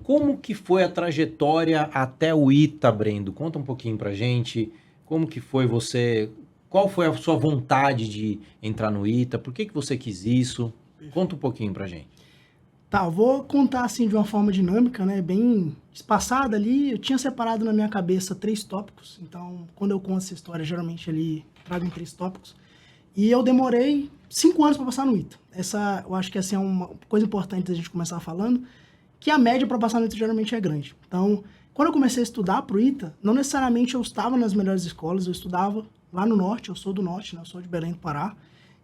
Como que foi a trajetória até o ITA, Brendo? Conta um pouquinho pra gente. Como que foi você... Qual foi a sua vontade de entrar no ITA? Por que você quis isso? Conta um pouquinho pra gente. Tá, eu vou contar assim de uma forma dinâmica, né? Bem espaçada ali. Eu tinha separado na minha cabeça 3 tópicos. Então, quando eu conto essa história, geralmente ali trago em 3 tópicos. E eu demorei 5 anos para passar no ITA. Essa, eu acho que essa é uma coisa importante da gente começar falando, que a média para passar no ITA geralmente é grande. Então, quando eu comecei a estudar para o ITA, não necessariamente eu estava nas melhores escolas, eu estudava lá no norte, eu sou do norte, né? Eu sou de Belém do Pará.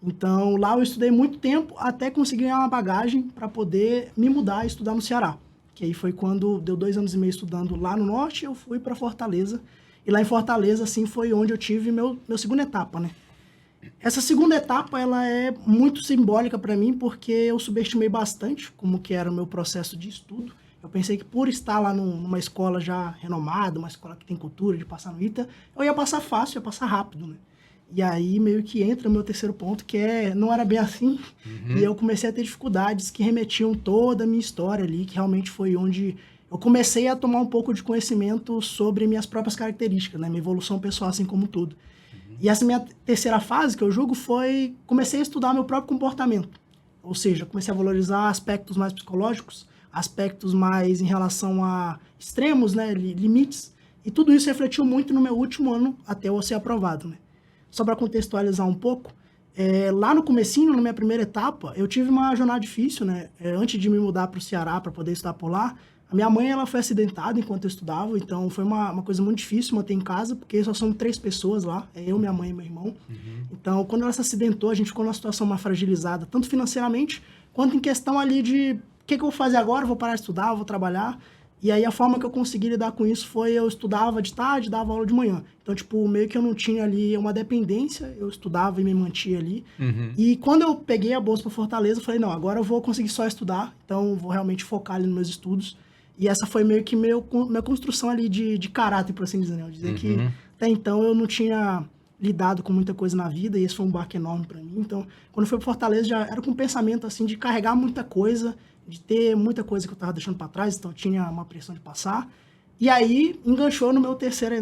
Então, lá eu estudei muito tempo até conseguir ganhar uma bagagem para poder me mudar e estudar no Ceará. Que aí foi quando deu 2 anos e meio estudando lá no norte, eu fui para Fortaleza. E lá em Fortaleza, assim, foi onde eu tive meu segunda etapa, né? Essa segunda etapa, ela é muito simbólica para mim, porque eu subestimei bastante como que era o meu processo de estudo. Eu pensei que por estar lá numa escola já renomada, uma escola que tem cultura de passar no ITA, eu ia passar fácil, ia passar rápido, né? E aí meio que entra o meu terceiro ponto, que é, não era bem assim, e eu comecei a ter dificuldades que remetiam toda a minha história ali, que realmente foi onde eu comecei a tomar um pouco de conhecimento sobre minhas próprias características, né? Minha evolução pessoal, assim como tudo. E essa minha terceira fase, que eu julgo, foi... Comecei a estudar meu próprio comportamento. Ou seja, comecei a valorizar aspectos mais psicológicos, aspectos mais em relação a extremos, né, limites. E tudo isso refletiu muito no meu último ano até eu ser aprovado, né? Só para contextualizar um pouco, lá no comecinho, na minha primeira etapa, eu tive uma jornada difícil, né? Antes de me mudar para o Ceará para poder estudar por lá, a minha mãe ela foi acidentada enquanto eu estudava, então foi uma coisa muito difícil manter em casa, porque só são 3 pessoas lá, eu, minha mãe e meu irmão. Então, quando ela se acidentou, a gente ficou numa situação mais fragilizada, tanto financeiramente, quanto em questão ali de o que eu vou fazer agora, eu vou parar de estudar, eu vou trabalhar. E aí a forma que eu consegui lidar com isso foi eu estudava de tarde, dava aula de manhã. Então, tipo, meio que eu não tinha ali uma dependência, eu estudava e me mantia ali. E quando eu peguei a bolsa para Fortaleza, eu falei, não, agora eu vou conseguir só estudar, então eu vou realmente focar ali nos meus estudos. E essa foi meio que minha construção ali de caráter, por assim dizer, né? Eu dizer que até então eu não tinha lidado com muita coisa na vida e esse foi um baque enorme para mim. Então, quando eu fui para Fortaleza, já era com um pensamento assim de carregar muita coisa, de ter muita coisa que eu estava deixando para trás, então eu tinha uma pressão de passar. E aí enganchou na minha terceira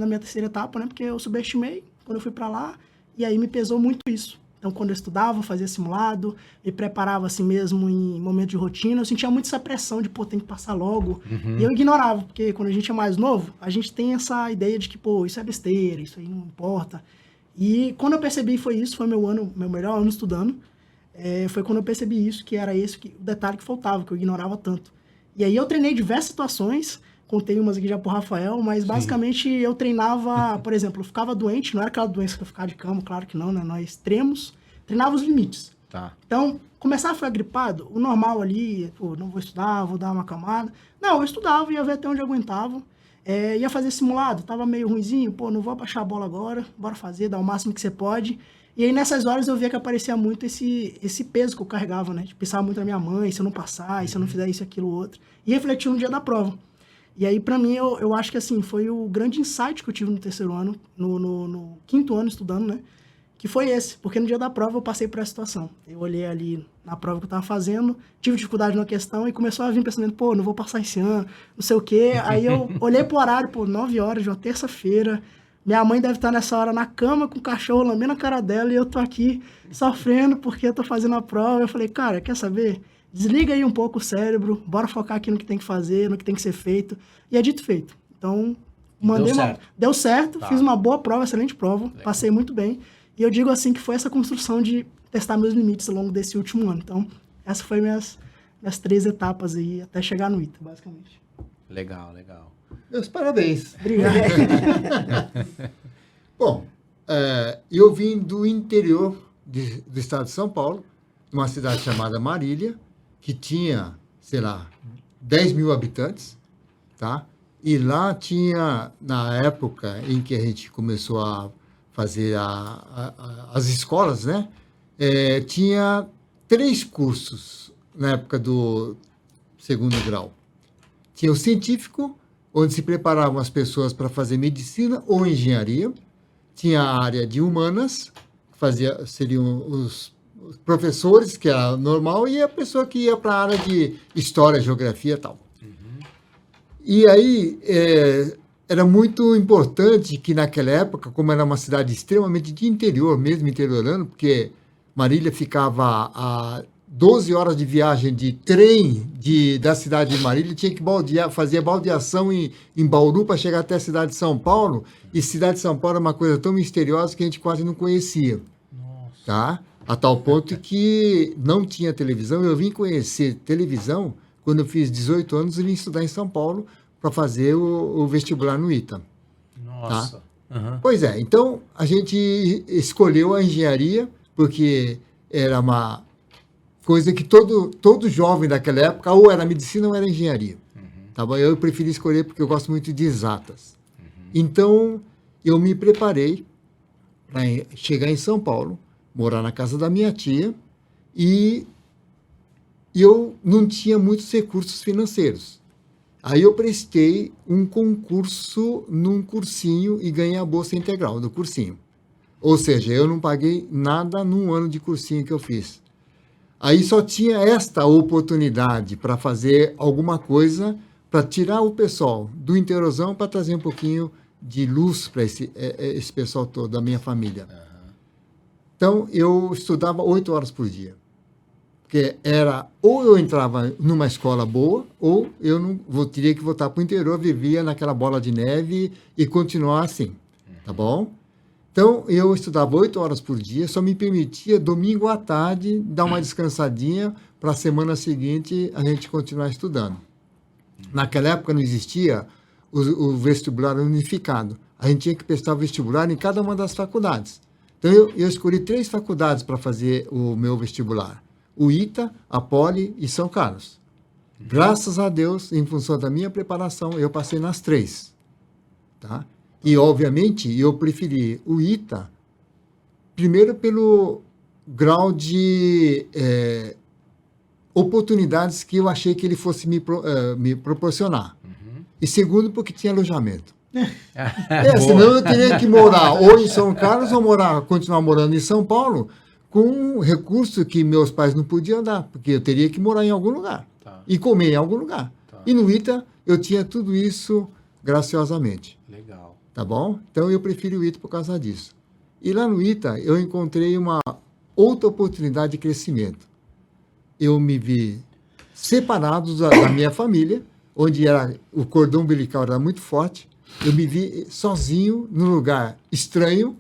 etapa, né? Porque eu subestimei quando eu fui para lá e aí me pesou muito isso. Então, quando eu estudava, fazia simulado, me preparava assim mesmo em momento de rotina, eu sentia muito essa pressão de, pô, tem que passar logo. E eu ignorava, porque quando a gente é mais novo, a gente tem essa ideia de que, pô, isso é besteira, isso aí não importa. E quando eu percebi foi isso, foi meu melhor ano estudando, foi quando eu percebi isso, que era esse o detalhe que faltava, que eu ignorava tanto. E aí eu treinei diversas situações, contei umas aqui já pro Rafael, mas basicamente eu treinava, por exemplo, eu ficava doente, não era aquela doença que eu ficava de cama, claro que não, né? Nós extremos, treinava os limites. Tá. Então, começar a ficar gripado, o normal ali, pô, não vou estudar, vou dar uma acalmada. Não, eu estudava, ia ver até onde eu aguentava. Ia fazer simulado, tava meio ruinzinho, pô, não vou abaixar a bola agora, bora fazer, dar o máximo que você pode. E aí nessas horas eu via que aparecia muito esse peso que eu carregava, né? Pensava muito na minha mãe, se eu não passar, e se eu não fizer isso, aquilo, outro. E refletia no dia da prova. E aí, pra mim, eu acho que, assim, foi o grande insight que eu tive no terceiro ano, no quinto ano estudando, né? Que foi esse, porque no dia da prova eu passei por essa situação. Eu olhei ali na prova que eu tava fazendo, tive dificuldade numa questão e começou a vir pensamento, pô, não vou passar esse ano, não sei o quê. Aí eu olhei pro horário, pô, 9 horas de uma terça-feira, minha mãe deve estar nessa hora na cama com o cachorro lambendo a cara dela e eu tô aqui sofrendo porque eu tô fazendo a prova. Eu falei, cara, quer saber? Desliga aí um pouco o cérebro, bora focar aqui no que tem que fazer, no que tem que ser feito. E é dito e feito. Então, deu certo, Tá. fiz uma boa prova, excelente prova, Legal. passei muito bem. E eu digo assim que foi essa construção de testar meus limites ao longo desse último ano. Então, essa foi minhas 3 etapas aí, até chegar no ITA, basicamente. Legal, legal. Meus parabéns. Obrigado. Bom, eu vim do interior do estado de São Paulo, numa cidade chamada Marília, que tinha, sei lá, 10 mil habitantes, tá? E lá tinha, na época em que a gente começou a fazer as escolas, né? Tinha 3 cursos na época do segundo grau. Tinha o científico, onde se preparavam as pessoas para fazer medicina ou engenharia. Tinha a área de humanas, que seriam os professores, que era normal, e a pessoa que ia para a área de história, geografia e tal. E aí, era muito importante que naquela época, como era uma cidade extremamente de interior, mesmo interiorano, porque Marília ficava a 12 horas de viagem de trem da cidade de Marília, tinha que fazer baldeação em Bauru para chegar até a cidade de São Paulo, e cidade de São Paulo é uma coisa tão misteriosa que a gente quase não conhecia. Nossa. Tá? A tal ponto que não tinha televisão. Eu vim conhecer televisão quando eu fiz 18 anos e vim estudar em São Paulo para fazer o vestibular no ITA. Nossa. Uhum. Pois é, então a gente escolheu a engenharia porque era uma coisa que todo jovem daquela época ou era medicina ou era engenharia. Tá bom? Eu preferi escolher porque eu gosto muito de exatas. Então eu me preparei para chegar em São Paulo, morar na casa da minha tia, e eu não tinha muitos recursos financeiros. Aí eu prestei um concurso num cursinho e ganhei a bolsa integral do cursinho. Ou seja, eu não paguei nada num ano de cursinho que eu fiz. Aí só tinha esta oportunidade para fazer alguma coisa para tirar o pessoal do interiorzão para trazer um pouquinho de luz para esse pessoal todo, da minha família. Então, eu estudava 8 horas por dia. Porque era, ou eu entrava numa escola boa, ou eu não teria que voltar para o interior, vivia naquela bola de neve e continuar assim, tá bom? Então, eu estudava 8 horas por dia, só me permitia, domingo à tarde, dar uma descansadinha para a semana seguinte a gente continuar estudando. Naquela época não existia o vestibular unificado. A gente tinha que prestar o vestibular em cada uma das faculdades. Então, eu escolhi 3 faculdades para fazer o meu vestibular. O ITA, a Poli e São Carlos. Graças a Deus, em função da minha preparação, eu passei nas 3. Tá? E, obviamente, eu preferi o ITA, primeiro pelo grau de oportunidades que eu achei que ele fosse me proporcionar. E segundo, porque tinha alojamento. Senão eu teria que morar ou em São Carlos ou continuar morando em São Paulo com um recurso que meus pais não podiam dar, porque eu teria que morar em algum lugar e comer em algum lugar. E no ITA eu tinha tudo isso graciosamente. Legal. Tá bom? Então eu prefiro o ITA por causa disso. E lá no ITA eu encontrei uma outra oportunidade de crescimento. Eu me vi separado da minha família, onde o cordão umbilical era muito forte. Eu me vi sozinho, num lugar estranho,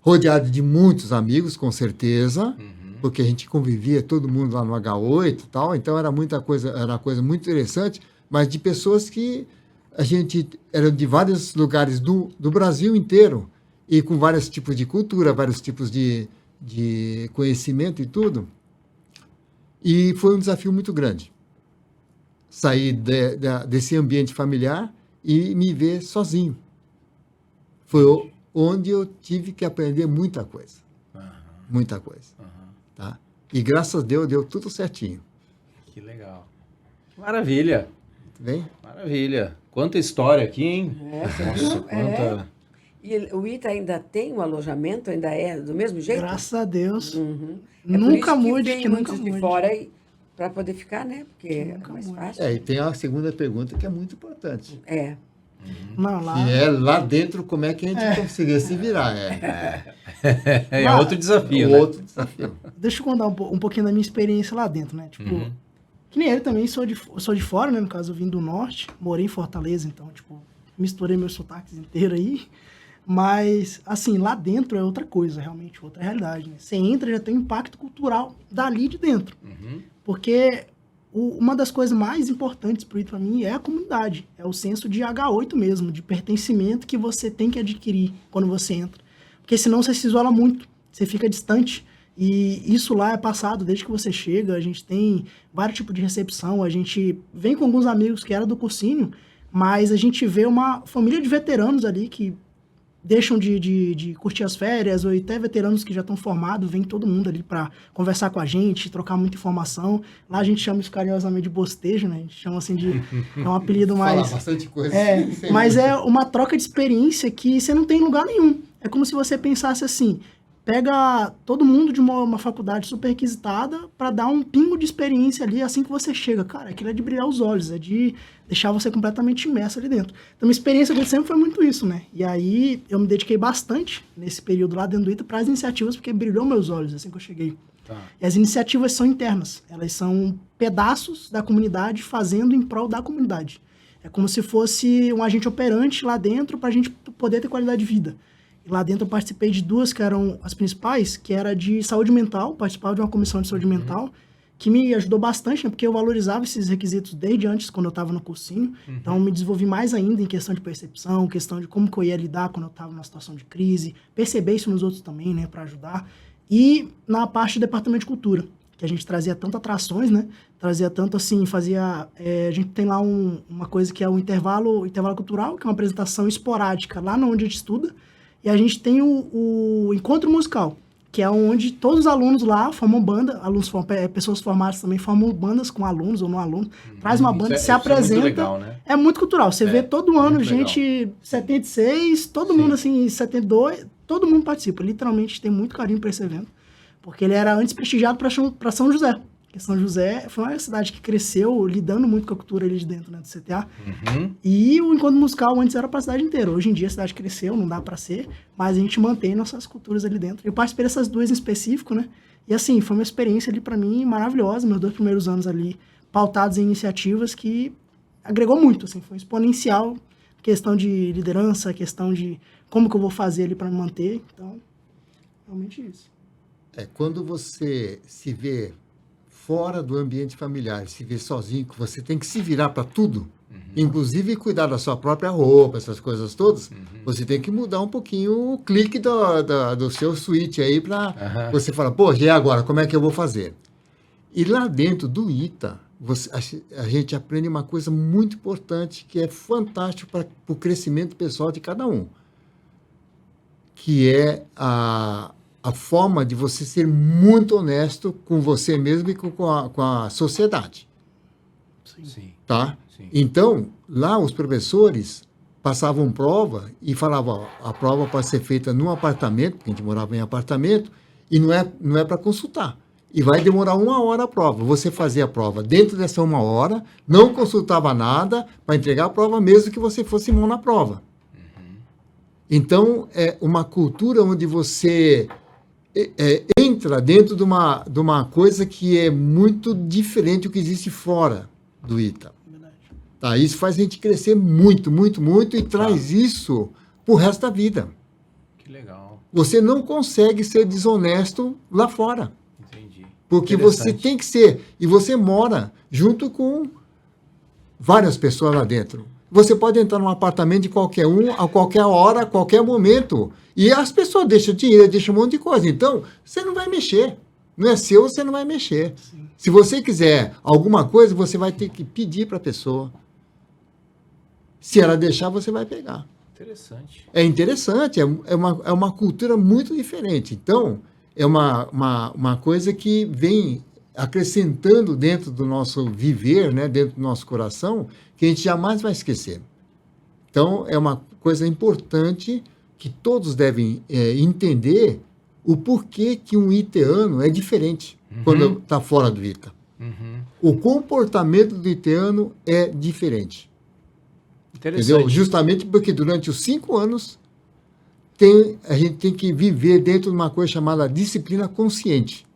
rodeado de muitos amigos, com certeza, porque a gente convivia, todo mundo lá no H8 e tal, então era uma coisa muito interessante, mas de pessoas que a gente era de vários lugares do Brasil inteiro, e com vários tipos de cultura, vários tipos de conhecimento e tudo. E foi um desafio muito grande. Sair desse ambiente familiar e me ver sozinho. Foi onde eu tive que aprender muita coisa. Muita coisa. Tá? E graças a Deus deu tudo certinho. Que legal. Maravilha. Tudo bem? Maravilha. Quanta história aqui, hein? Nossa, quanta... É. E o ITA ainda tem um alojamento? Ainda é do mesmo jeito? Graças a Deus. É Nunca por isso mude, vem que nunca muitos mude. de fora para poder ficar, né? Porque é nunca mais mude. fácil. E tem a segunda pergunta que é muito importante. É. Não, lá... Que é lá dentro como é que a gente conseguia se virar. É outro desafio, né? Outro desafio. Deixa eu contar um pouquinho da minha experiência lá dentro, né? Tipo, que nem ele também, sou de fora, né? No caso, eu vim do norte, morei em Fortaleza, então, tipo, misturei meus sotaques inteiros aí. Mas, assim, lá dentro é outra coisa, realmente, outra realidade, né? Você entra e já tem um impacto cultural dali de dentro. Porque uma das coisas mais importantes para mim é a comunidade. É o senso de H8 mesmo, de pertencimento que você tem que adquirir quando você entra. Porque senão você se isola muito, você fica distante. E isso lá é passado desde que você chega. A gente tem vários tipos de recepção. A gente vem com alguns amigos que eram do cursinho, mas a gente vê uma família de veteranos ali que deixam de curtir as férias, ou até veteranos que já estão formados, vem todo mundo ali para conversar com a gente, trocar muita informação. Lá a gente chama isso carinhosamente de bostejo, né? A gente chama assim de... É um apelido mais... Falar bastante coisa. Mas é uma troca de experiência que você não tem em lugar nenhum. É como se você pensasse assim, pega todo mundo de uma faculdade super requisitada para dar um pingo de experiência ali assim que você chega. Cara, aquilo é de brilhar os olhos, é de deixar você completamente imerso ali dentro. Então, minha experiência dele sempre foi muito isso, né? E aí, eu me dediquei bastante nesse período lá dentro do ITA para as iniciativas, porque brilhou meus olhos assim que eu cheguei. Tá. E as iniciativas são internas, elas são pedaços da comunidade fazendo em prol da comunidade. É como se fosse um agente operante lá dentro para a gente poder ter qualidade de vida. E lá dentro eu participei de 2 que eram as principais, que era de saúde mental, participava de uma comissão de saúde mental, que me ajudou bastante, né, porque eu valorizava esses requisitos desde antes, quando eu estava no cursinho. Então, eu me desenvolvi mais ainda em questão de percepção, questão de como que eu ia lidar quando eu estava numa situação de crise, perceber isso nos outros também, né, para ajudar. E na parte do departamento de cultura, que a gente trazia tanto atrações, né, trazia tanto assim, fazia... a gente tem lá uma coisa que é o intervalo cultural, que é uma apresentação esporádica lá onde a gente estuda, e a gente tem o encontro musical, que é onde todos os alunos lá formam banda, pessoas formadas também formam bandas com alunos ou não alunos, traz uma banda, se apresenta. É muito legal, né? É muito cultural. Você vê todo ano, gente, 76, todo mundo assim, 72, todo mundo participa. Literalmente tem muito carinho para esse evento, porque ele era antes prestigiado para São José. Porque São José foi uma cidade que cresceu lidando muito com a cultura ali de dentro, né, do CTA. E o encontro musical antes era para a cidade inteira. Hoje em dia a cidade cresceu, não dá para ser, mas a gente mantém nossas culturas ali dentro. Eu participei dessas 2 em específico, né? E assim, foi uma experiência ali para mim maravilhosa, meus 2 primeiros anos ali pautados em iniciativas que agregou muito, assim, foi exponencial, questão de liderança, questão de como que eu vou fazer ali para me manter. Então, realmente isso. Quando você se vê fora do ambiente familiar, se vê sozinho, que você tem que se virar para tudo, inclusive cuidar da sua própria roupa, essas coisas todas, você tem que mudar um pouquinho o clique do seu switch aí para você falar, pô, e agora, como é que eu vou fazer? E lá dentro do ITA, a gente aprende uma coisa muito importante, que é fantástico para o crescimento pessoal de cada um, que é a forma de você ser muito honesto com você mesmo e com a sociedade. Sim. Tá? Sim. Então, lá os professores passavam prova e falavam, ó, a prova pode ser feita num apartamento, porque a gente morava em apartamento, e não é para consultar. E vai demorar 1 hora a prova. Você fazia a prova dentro dessa 1 hora, não consultava nada para entregar a prova, mesmo que você fosse mão na prova. Então, é uma cultura onde você entra dentro de uma coisa que é muito diferente do que existe fora do ITA. Tá, isso faz a gente crescer muito, muito, muito e traz isso pro resto da vida. Que legal. Você não consegue ser desonesto lá fora. Entendi. Porque você tem que ser. E você mora junto com várias pessoas lá dentro. Você pode entrar num apartamento de qualquer um, a qualquer hora, a qualquer momento. E as pessoas deixam dinheiro, deixam um monte de coisa. Então, você não vai mexer. Não é seu, você não vai mexer. Sim. Se você quiser alguma coisa, você vai ter que pedir para a pessoa. Se ela deixar, você vai pegar. Interessante. É interessante, é uma cultura muito diferente. Então, é uma coisa que vem acrescentando dentro do nosso viver, né, dentro do nosso coração, que a gente jamais vai esquecer. Então, é uma coisa importante que todos devem entender o porquê que um iteano é diferente quando está fora do ITA. O comportamento do iteano é diferente. Entendeu? Justamente porque durante os 5 anos a gente tem que viver dentro de uma coisa chamada disciplina consciente.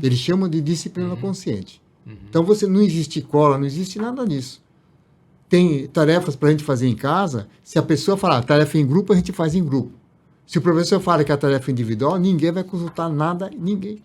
Eles chamam de disciplina consciente. Então, não existe cola, não existe nada disso. Tem tarefas para a gente fazer em casa. Se a pessoa falar tarefa em grupo, a gente faz em grupo. Se o professor fala que a tarefa é individual, ninguém vai consultar nada, ninguém.